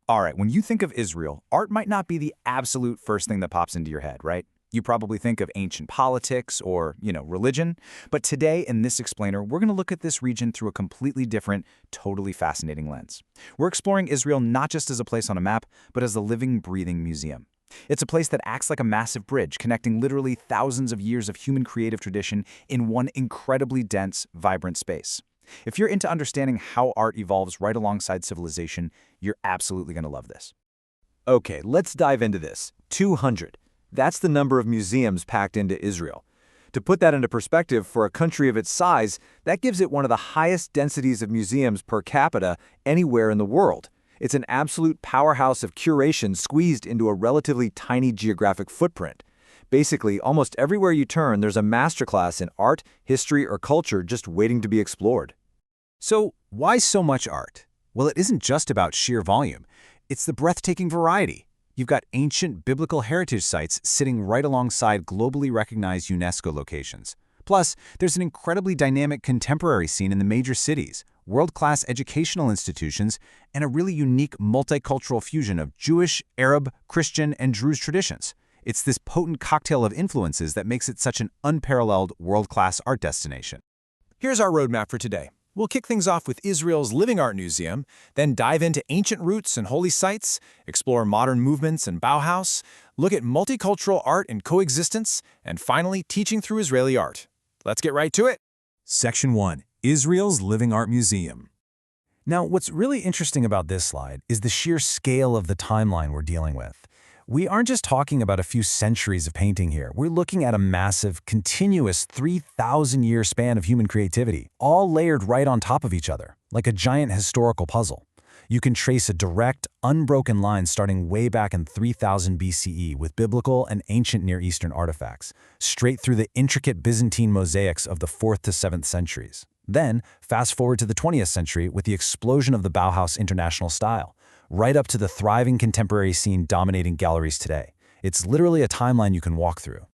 All right, when you think of Israel, art might not be the absolute first thing that pops into your head, right? You probably think of ancient politics or, religion. But today, in this explainer, we're going to look at this region through a completely different, totally fascinating lens. We're exploring Israel not just as a place on a map, but as a living, breathing museum. It's a place that acts like a massive bridge, connecting literally thousands of years of human creative tradition in one incredibly dense, vibrant space. If you're into understanding how art evolves right alongside civilization, you're absolutely going to love this. Okay, let's dive into this. 200. That's the number of museums packed into Israel. To put that into perspective, for a country of its size, that gives it one of the highest densities of museums per capita anywhere in the world. It's an absolute powerhouse of curation squeezed into a relatively tiny geographic footprint. Basically, almost everywhere you turn, there's a masterclass in art, history, or culture just waiting to be explored. So, why so much art? Well, it isn't just about sheer volume. It's the breathtaking variety. You've got ancient biblical heritage sites sitting right alongside globally recognized UNESCO locations. Plus, there's an incredibly dynamic contemporary scene in the major cities, world-class educational institutions, and a really unique multicultural fusion of Jewish, Arab, Christian, and Druze traditions. It's this potent cocktail of influences that makes it such an unparalleled world-class art destination. Here's our roadmap for today. We'll kick things off with Israel's Living Art Museum, then dive into ancient roots and holy sites, explore modern movements and Bauhaus, look at multicultural art and coexistence, and finally, teaching through Israeli art. Let's get right to it. Section 1. Israel's Living Art Museum. Now, what's really interesting about this slide is the sheer scale of the timeline we're dealing with. We aren't just talking about a few centuries of painting here. We're looking at a massive, continuous 3,000-year span of human creativity, all layered right on top of each other, like a giant historical puzzle. You can trace a direct, unbroken line starting way back in 3000 BCE with biblical and ancient Near Eastern artifacts, straight through the intricate Byzantine mosaics of the 4th to 7th centuries. Then, fast forward to the 20th century with the explosion of the Bauhaus international style, right up to the thriving contemporary scene dominating galleries today. It's literally a timeline you can walk through.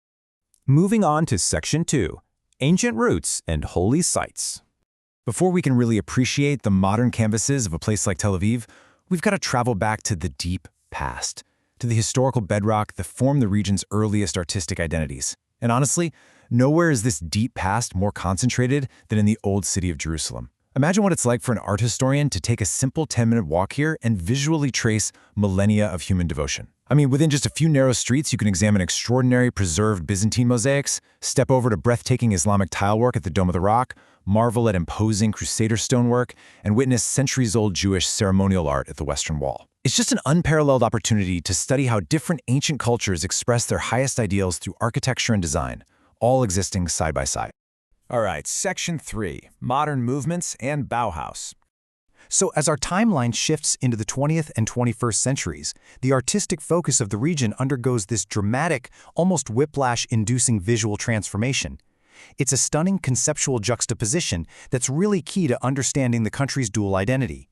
Moving on to Section 2, Ancient Roots and Holy Sites. Before we can really appreciate the modern canvases of a place like Tel Aviv, we've got to travel back to the deep past, to the historical bedrock that formed the region's earliest artistic identities. And honestly, nowhere is this deep past more concentrated than in the old city of Jerusalem. Imagine what it's like for an art historian to take a simple 10-minute walk here and visually trace millennia of human devotion. I mean, within just a few narrow streets, you can examine extraordinary preserved Byzantine mosaics, step over to breathtaking Islamic tilework at the Dome of the Rock, marvel at imposing Crusader stonework, and witness centuries-old Jewish ceremonial art at the Western Wall. It's just an unparalleled opportunity to study how different ancient cultures express their highest ideals through architecture and design, all existing side by side. All right, Section 3, Modern Movements and Bauhaus. So as our timeline shifts into the 20th and 21st centuries, the artistic focus of the region undergoes this dramatic, almost whiplash-inducing visual transformation. It's a stunning conceptual juxtaposition that's really key to understanding the country's dual identity.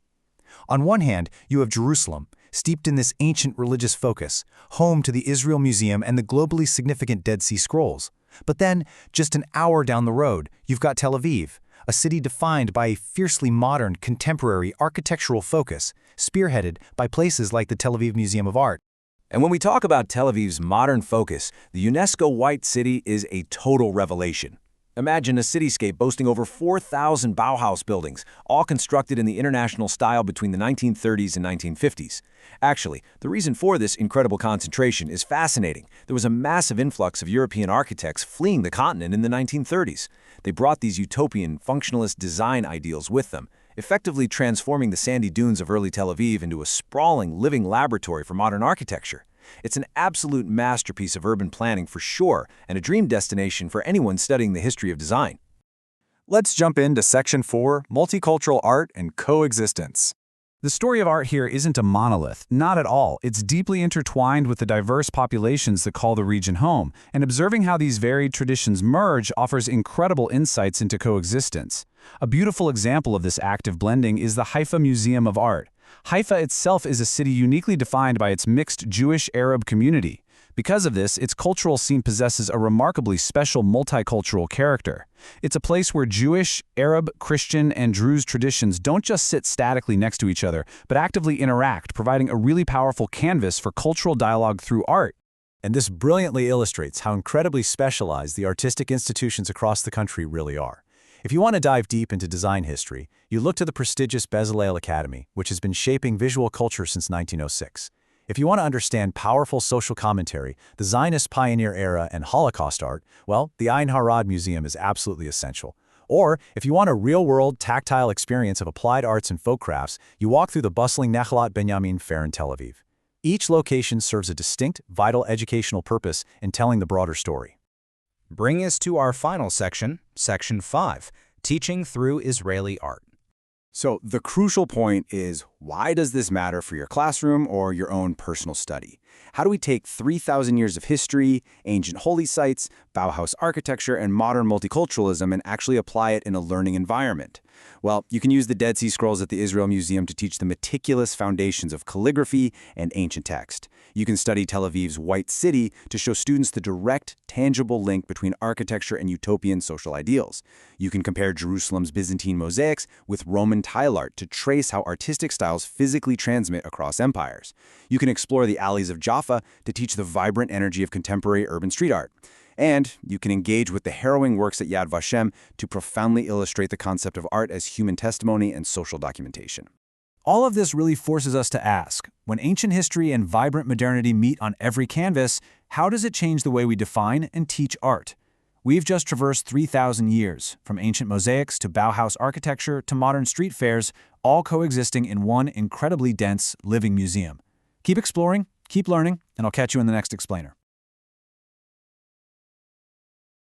On one hand, you have Jerusalem, steeped in this ancient religious focus, home to the Israel Museum and the globally significant Dead Sea Scrolls. But then, just an hour down the road, you've got Tel Aviv, a city defined by a fiercely modern, contemporary architectural focus, spearheaded by places like the Tel Aviv Museum of Art. And when we talk about Tel Aviv's modern focus, the UNESCO White city is a total revelation. Imagine a cityscape boasting over 4,000 Bauhaus buildings, all constructed in the international style between the 1930s and 1950s. Actually, the reason for this incredible concentration is fascinating. There was a massive influx of European architects fleeing the continent in the 1930s. They brought these utopian, functionalist design ideals with them, effectively transforming the sandy dunes of early Tel Aviv into a sprawling, living laboratory for modern architecture. It's an absolute masterpiece of urban planning for sure, and a dream destination for anyone studying the history of design. Let's jump into Section 4, Multicultural Art and Coexistence. The story of art here isn't a monolith, not at all. It's deeply intertwined with the diverse populations that call the region home, and observing how these varied traditions merge offers incredible insights into coexistence. A beautiful example of this active blending is the Haifa Museum of Art. Haifa itself is a city uniquely defined by its mixed Jewish-Arab community. Because of this, its cultural scene possesses a remarkably special multicultural character. It's a place where Jewish, Arab, Christian, and Druze traditions don't just sit statically next to each other, but actively interact, providing a really powerful canvas for cultural dialogue through art. And this brilliantly illustrates how incredibly specialized the artistic institutions across the country really are. If you want to dive deep into design history, you look to the prestigious Bezalel Academy, which has been shaping visual culture since 1906. If you want to understand powerful social commentary, the Zionist pioneer era, and Holocaust art, well, the Harod Museum is absolutely essential. Or, if you want a real-world, tactile experience of applied arts and folk crafts, you walk through the bustling Nachalat Binyamin fair in Tel Aviv. Each location serves a distinct, vital educational purpose in telling the broader story. Bring us to our final section, Section 5, Teaching Through Israeli Art. So the crucial point is, why does this matter for your classroom or your own personal study? How do we take 3,000 years of history, ancient holy sites, Bauhaus architecture, and modern multiculturalism and actually apply it in a learning environment? Well, you can use the Dead Sea Scrolls at the Israel Museum to teach the meticulous foundations of calligraphy and ancient text. You can study Tel Aviv's White City to show students the direct, tangible link between architecture and utopian social ideals. You can compare Jerusalem's Byzantine mosaics with Roman tile art to trace how artistic styles physically transmit across empires. You can explore the alleys of Jaffa to teach the vibrant energy of contemporary urban street art. And you can engage with the harrowing works at Yad Vashem to profoundly illustrate the concept of art as human testimony and social documentation. All of this really forces us to ask, when ancient history and vibrant modernity meet on every canvas, how does it change the way we define and teach art? We've just traversed 3,000 years, from ancient mosaics to Bauhaus architecture to modern street fairs, all coexisting in one incredibly dense, living museum. Keep exploring, keep learning, and I'll catch you in the next explainer.